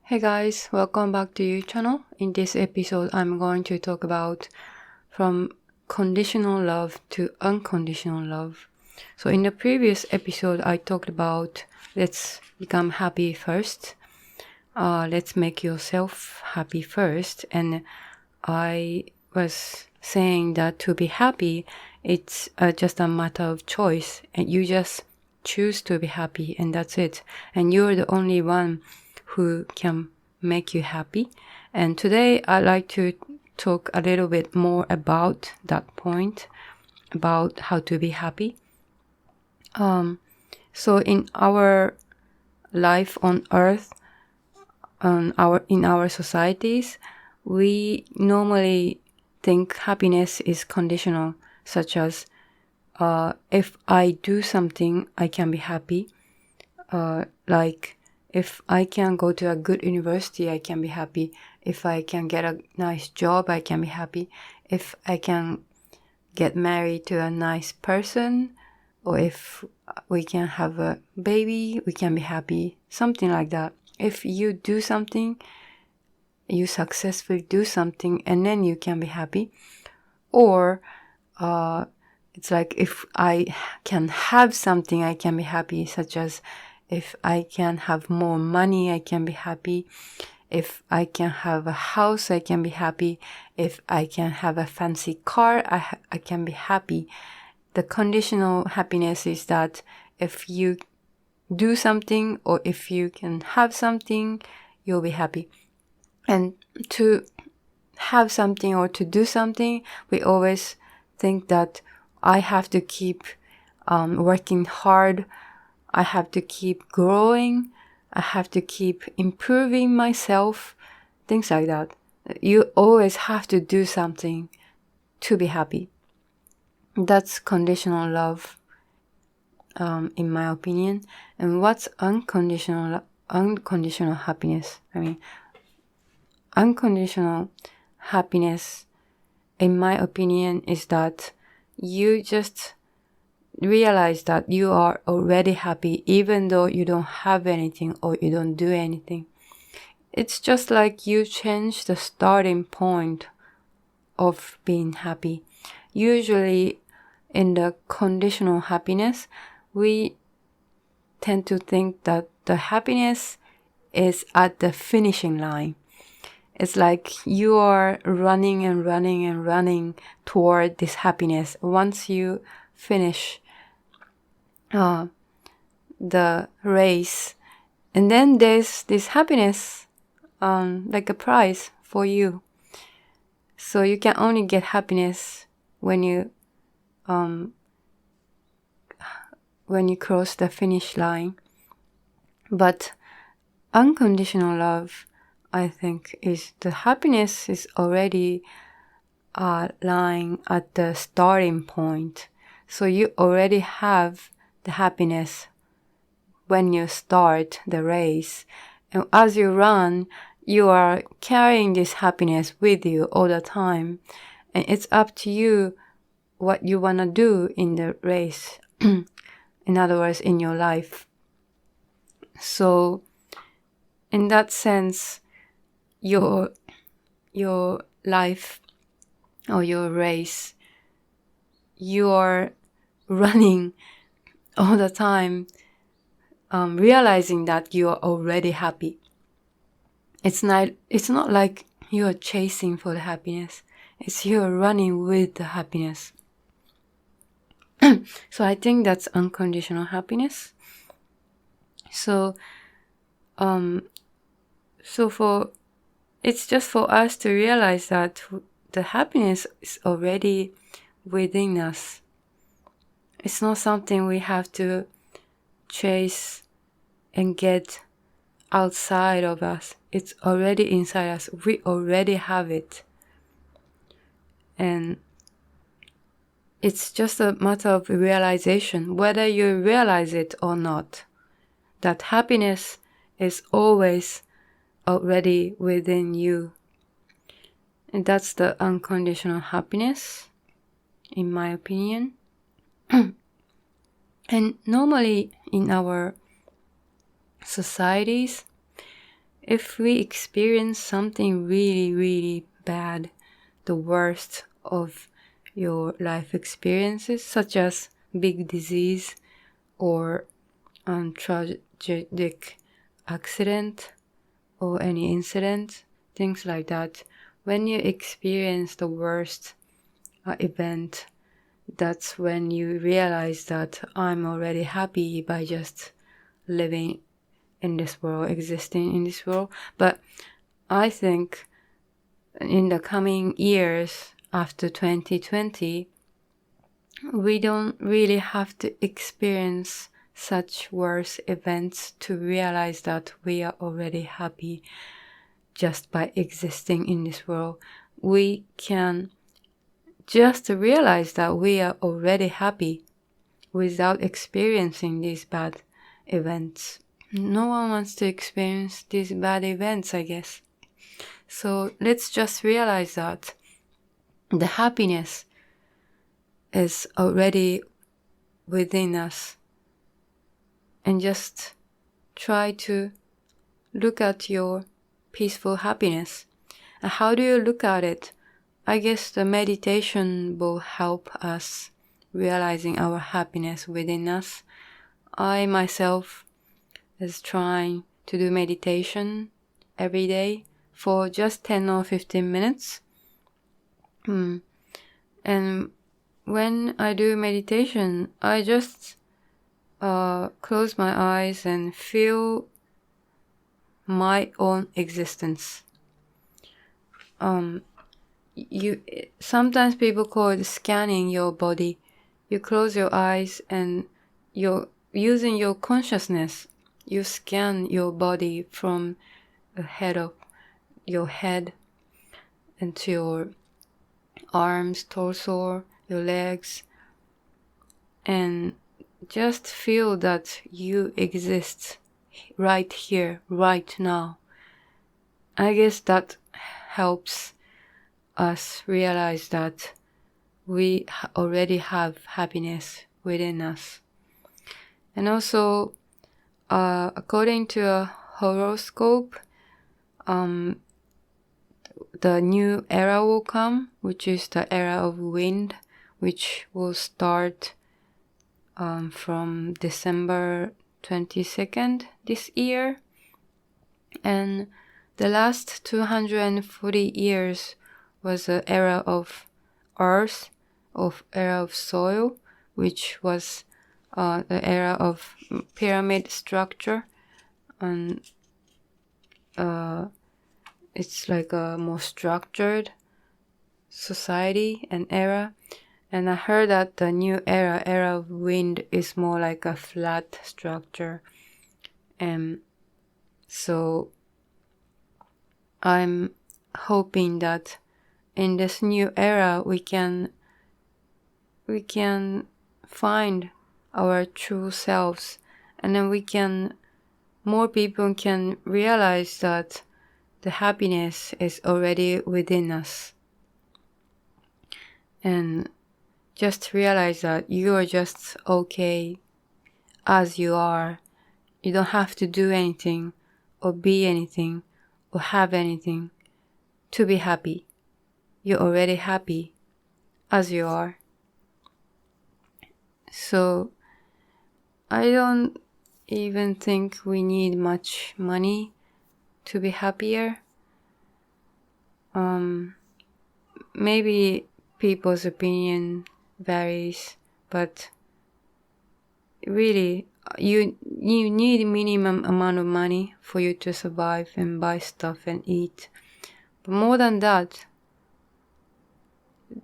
Hey guys, welcome back to your channel. In this episode, I'm going to talk about from conditional love to unconditional love. So in the previous episode, I talked about let's become happy first. Let's make yourself happy first. And I was saying that to be happy, it's just a matter of choice. And you just choose to be happy and that's it. And you're the only one who can make you happy. And today I'd like to talk a little bit more about that point, about how to be happy. So in our life on earth, in our societies, we normally think happiness is conditional, such as if I do something, I can be happy. Like if I can go to a good university, I can be happy. If I can get a nice job, I can be happy. If I can get married to a nice person, or if we can have a baby, we can be happy. Something like that. If you do something, you successfully do something, and then you can be happy. Or it's like if I can have something, I can be happy, such as if I can have more money, I can be happy. If I can have a house, I can be happy. If I can have a fancy car, I can be happy. The conditional happiness is that if you do something or if you can have something, you'll be happy. And to have something or to do something, we always think that I have to keep working hard. I have to keep growing. I have to keep improving myself. Things like that. You always have to do something to be happy. That's conditional love, in my opinion. And what's unconditional happiness? Unconditional happiness, in my opinion, is that you just realize that you are already happy even though you don't have anything or you don't do anything. It's just like you change the starting point of being happy. Usually in the conditional happiness, we tend to think that the happiness is at the finishing line. It's like you are running and running and running toward this happiness. Once you finish the race, and then there's this happiness, like a prize for you. So you can only get happiness when you cross the finish line. But unconditional love, I think, is the happiness is already lying at the starting point. So you already have the happiness when you start the race. And as you run, you are carrying this happiness with you all the time. And it's up to you what you want to do in the race. In other words, in your life. So, in that sense, your life or your race, you are running all the time, realizing that you are already happy. It's not like you are chasing for the happiness. It's you are running with the happiness. So I think that's unconditional happiness. So it's just for us to realize that the happiness is already within us. It's not something we have to chase and get outside of us. It's already inside us. We already have it. And it's just a matter of realization, whether you realize it or not. That happiness is always already within you. And that's the unconditional happiness, in my opinion. And normally in our societies, if we experience something really, really bad, the worst of your life experiences, such as big disease or tragic accident or any incident, things like that, when you experience the worst event, that's when you realize that I'm already happy by just living in this world, existing in this world. But I think in the coming years after 2020, we don't really have to experience such worse events to realize that we are already happy just by existing in this world. We can just realize that we are already happy without experiencing these bad events. No one wants to experience these bad events, I guess. So let's just realize that the happiness is already within us, and just try to look at your peaceful happiness. And how do you look at it? I guess the meditation will help us realizing our happiness within us. I myself is trying to do meditation every day for just 10 or 15 minutes. And when I do meditation, I just close my eyes and feel my own existence. Sometimes people call it scanning your body. You close your eyes and you're using your consciousness. You scan your body from the head of your head into your arms, torso, your legs, and just feel that you exist right here, right now. I guess that helps us realize that we already have happiness within us. And also, according to a horoscope, the new era will come, which is the era of wind, which will start from December 22nd this year. And the last 240 years was the era of earth, era of soil, which was the era of pyramid structure, and it's like a more structured society and era. And I heard that the new era of wind, is more like a flat structure. And so I'm hoping that in this new era we can find our true selves, and then more people can realize that the happiness is already within us. And just realize that you are just okay as you are. You don't have to do anything or be anything or have anything to be happy. You're already happy as you are. So I don't even think we need much money to be happier. Maybe people's opinion varies, but really you need minimum amount of money for you to survive and buy stuff and eat. But more than that,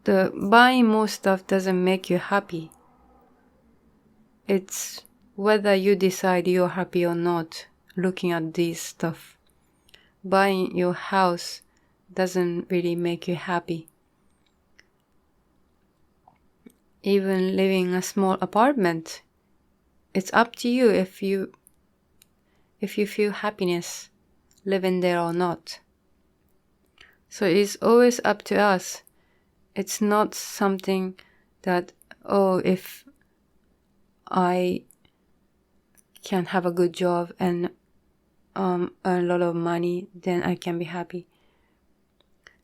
the buying more stuff doesn't make you happy. It's whether you decide you're happy or not looking at these stuff. Buying your house doesn't really make you happy. Even living in a small apartment, it's up to you if you feel happiness living there or not. So it's always up to us. It's not something that, if I can have a good job and earn a lot of money, then I can be happy.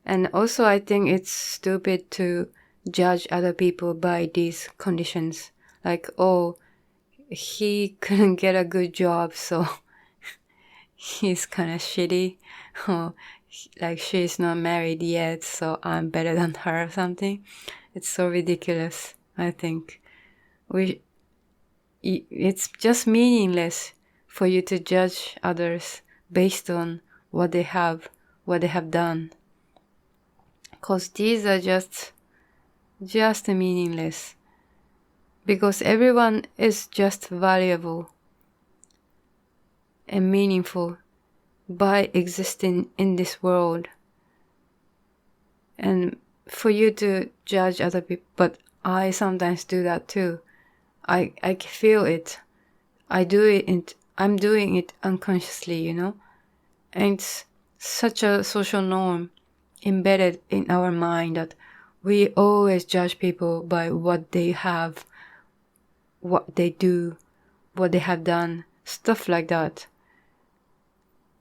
And also I think it's stupid to judge other people by these conditions. Like, oh, he couldn't get a good job, so he's kind of shitty. Or like, she's not married yet, so I'm better than her or something. It's so ridiculous, I think. It's just meaningless for you to judge others based on what they have done. Because these are just meaningless. Because everyone is just valuable and meaningful by existing in this world. And for you to judge other people, but I sometimes do that too. I feel it. I'm doing it unconsciously, And it's such a social norm embedded in our mind that we always judge people by what they have, what they do, what they have done, stuff like that.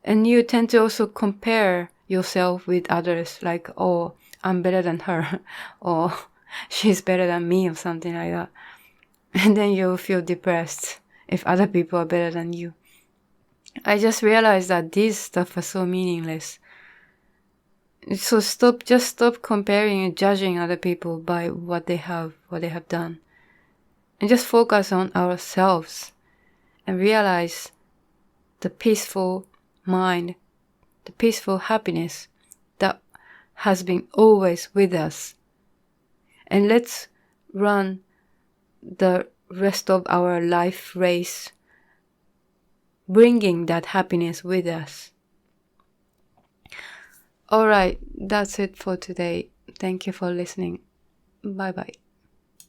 And you tend to also compare yourself with others, like, oh, I'm better than her, or she's better than me, or something like that. And then you feel depressed if other people are better than you. I just realized that these stuff are so meaningless. So stop comparing and judging other people by what they have done. And just focus on ourselves and realize the peaceful mind, the peaceful happiness that has been always with us. And let's run the rest of our life race bringing that happiness with us. Alright, that's it for today. Thank you for listening. Bye bye.